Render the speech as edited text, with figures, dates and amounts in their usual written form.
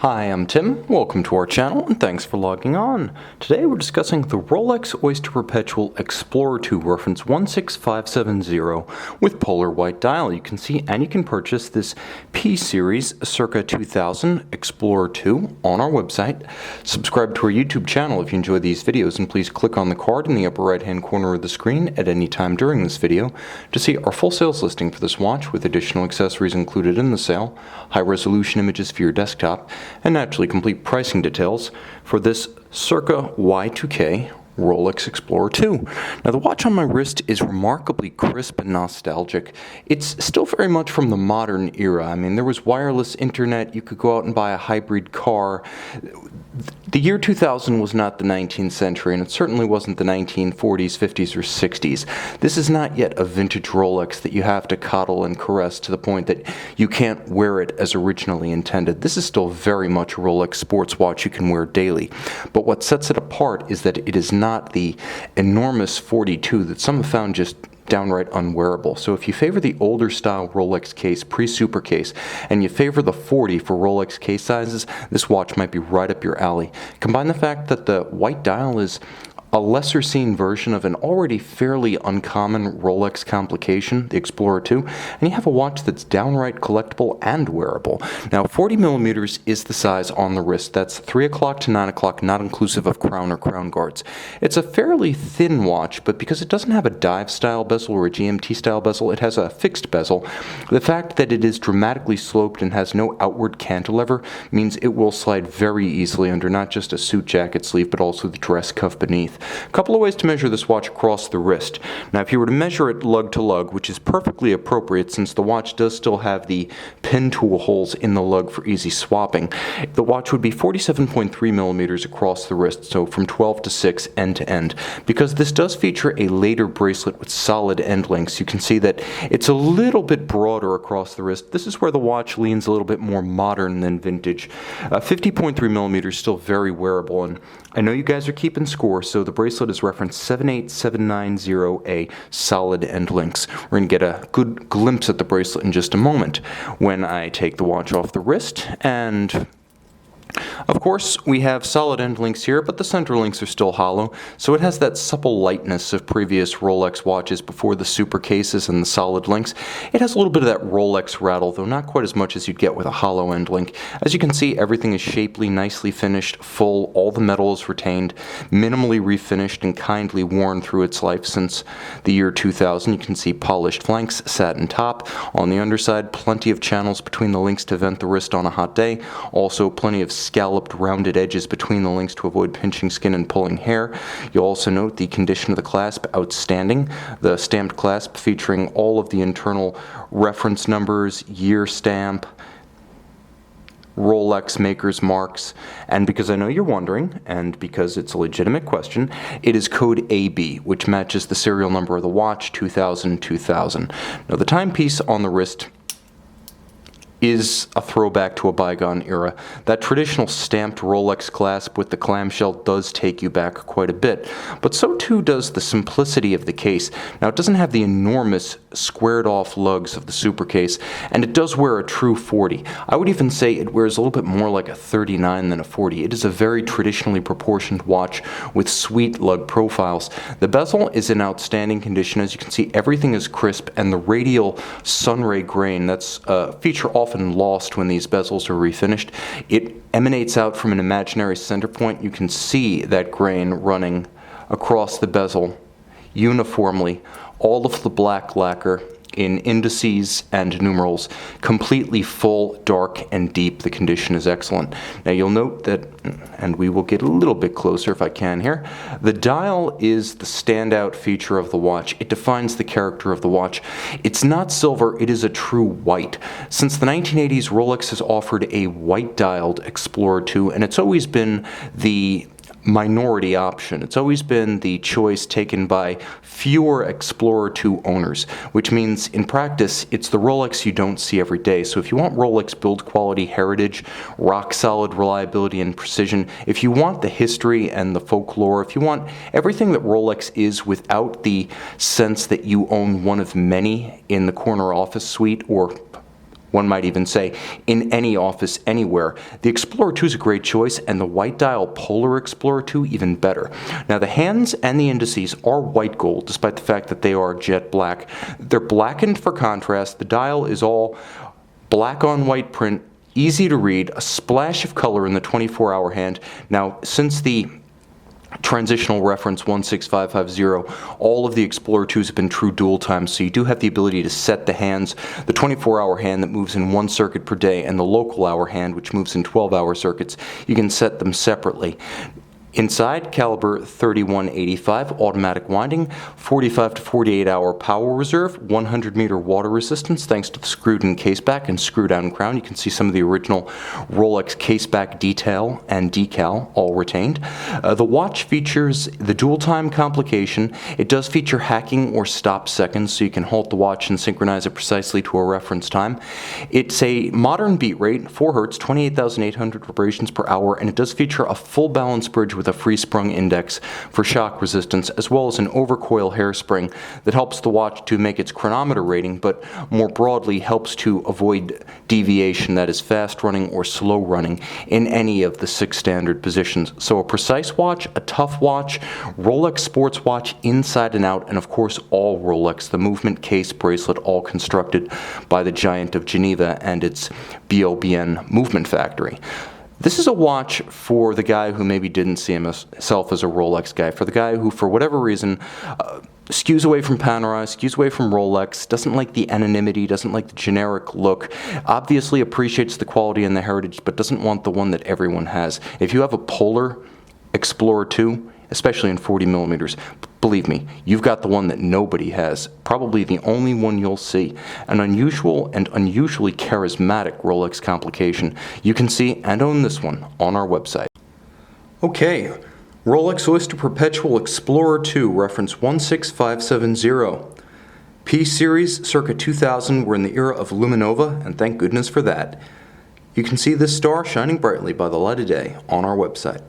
Hi, I'm Tim. Welcome to our channel and thanks for logging on. Today we're discussing the Rolex Oyster Perpetual Explorer II reference 16570 with polar white dial. You can see and you can purchase this P-Series circa 2000 Explorer II on our website. Subscribe to our YouTube channel if you enjoy these videos, and please click on the card in the upper right hand corner of the screen at any time during this video to see our full sales listing for this watch with additional accessories included in the sale, high resolution images for your desktop, and naturally complete pricing details for this circa Y2K Rolex Explorer II. Now the watch on my wrist is remarkably crisp and nostalgic. It's still very much from the modern era. I mean, there was wireless internet, you could go out and buy a hybrid car. The year 2000 was not the 19th century, and it certainly wasn't the 1940s, 50s, or 60s. This is not yet a vintage Rolex that you have to coddle and caress to the point that you can't wear it as originally intended. This is still very much a Rolex sports watch you can wear daily. But what sets it apart is that it is not the enormous 42 that some have found just downright unwearable. So if you favor the older style Rolex case, pre-super case, and you favor the 40 for Rolex case sizes, this watch might be right up your alley. Combine the fact that the white dial is a lesser seen version of an already fairly uncommon Rolex complication, the Explorer II, and you have a watch that's downright collectible and wearable. Now 40 millimeters is the size on the wrist. That's 3 o'clock to 9 o'clock, not inclusive of crown or crown guards. It's a fairly thin watch, but because it doesn't have a dive style bezel or a GMT style bezel, it has a fixed bezel. The fact that it is dramatically sloped and has no outward cantilever means it will slide very easily under not just a suit jacket sleeve, but also the dress cuff beneath. A couple of ways to measure this watch across the wrist. Now, if you were to measure it lug to lug, which is perfectly appropriate since the watch does still have the pin tool holes in the lug for easy swapping, the watch would be 47.3 millimeters across the wrist, so from 12 to 6 end to end. Because this does feature a later bracelet with solid end links, you can see that it's a little bit broader across the wrist. This is where the watch leans a little bit more modern than vintage. 50.3 millimeters still very wearable, and I know you guys are keeping score, so the bracelet is referenced 78790A solid end links. We're going to get a good glimpse at the bracelet in just a moment when I take the watch off the wrist. And of course, we have solid end links here, but the center links are still hollow, so it has that supple lightness of previous Rolex watches before the super cases and the solid links. It has a little bit of that Rolex rattle, though not quite as much as you'd get with a hollow end link. As you can see, everything is shapely, nicely finished, full, all the metal is retained, minimally refinished and kindly worn through its life since the year 2000. You can see polished flanks, satin top. On the underside, plenty of channels between the links to vent the wrist on a hot day. Also, plenty of scalloped rounded edges between the links to avoid pinching skin and pulling hair. You'll also note the condition of the clasp, outstanding. The stamped clasp featuring all of the internal reference numbers, year stamp, Rolex maker's marks, and because I know you're wondering, and because it's a legitimate question, it is code AB, which matches the serial number of the watch, 2000-2000. Now the timepiece on the wrist is a throwback to a bygone era. That traditional stamped Rolex clasp with the clamshell does take you back quite a bit, but so too does the simplicity of the case. Now it doesn't have the enormous squared off lugs of the super case, and it does wear a true 40. I would even say it wears a little bit more like a 39 than a 40. It is a very traditionally proportioned watch with sweet lug profiles. The bezel is in outstanding condition. As you can see, everything is crisp, and the radial sunray grain, that's a feature often lost when these bezels are refinished. It emanates out from an imaginary center point. You can see that grain running across the bezel uniformly. All of the black lacquer in indices and numerals, completely full, dark, and deep. The condition is excellent. Now you'll note that, and we will get a little bit closer if I can here, the dial is the standout feature of the watch. It defines the character of the watch. It's not silver, it is a true white. Since the 1980s, Rolex has offered a white-dialed Explorer II, and it's always been the minority option. It's always been the choice taken by fewer Explorer II owners, which means in practice it's the Rolex you don't see every day. So if you want Rolex build quality, heritage, rock solid reliability and precision, if you want the history and the folklore, if you want everything that Rolex is without the sense that you own one of many in the corner office suite or one might even say, in any office anywhere. The Explorer II is a great choice, and the white dial Polar Explorer II even better. Now, the hands and the indices are white gold, despite the fact that they are jet black. They're blackened for contrast. The dial is all black on white print, easy to read, a splash of color in the 24-hour hand. Now, since the transitional reference 16550, all of the Explorer IIs have been true dual time, so you do have the ability to set the hands, the 24-hour hand that moves in 1 circuit per day and the local hour hand which moves in 12-hour circuits. You can set them separately. Inside, caliber 3185, automatic winding, 45 to 48 hour power reserve, 100 meter water resistance thanks to the screwed-in caseback and screw-down crown. You can see some of the original Rolex caseback detail and decal all retained. The watch features the dual time complication. It does feature hacking or stop seconds, so you can halt the watch and synchronize it precisely to a reference time. It's a modern beat rate, 4 Hz, 28,800 vibrations per hour, and it does feature a full balance bridge with a free-sprung index for shock resistance, as well as an overcoil hairspring that helps the watch to make its chronometer rating, but more broadly helps to avoid deviation, that is fast running or slow running, in any of the 6 standard positions. So a precise watch, a tough watch, Rolex sports watch inside and out, and of course all Rolex, the movement case bracelet, all constructed by the Giant of Geneva and its BOBN movement factory. This is a watch for the guy who maybe didn't see himself as a Rolex guy, for the guy who, for whatever reason, skews away from Panerai, skews away from Rolex, doesn't like the anonymity, doesn't like the generic look, obviously appreciates the quality and the heritage, but doesn't want the one that everyone has. If you have a Polar Explorer II, especially in 40 millimeters, believe me, you've got the one that nobody has, probably the only one you'll see. An unusual and unusually charismatic Rolex complication. You can see and own this one on our website. Okay, Rolex Oyster Perpetual Explorer II, reference 16570. P-Series, circa 2000, we're in the era of Luminova, and thank goodness for that. You can see this star shining brightly by the light of day on our website.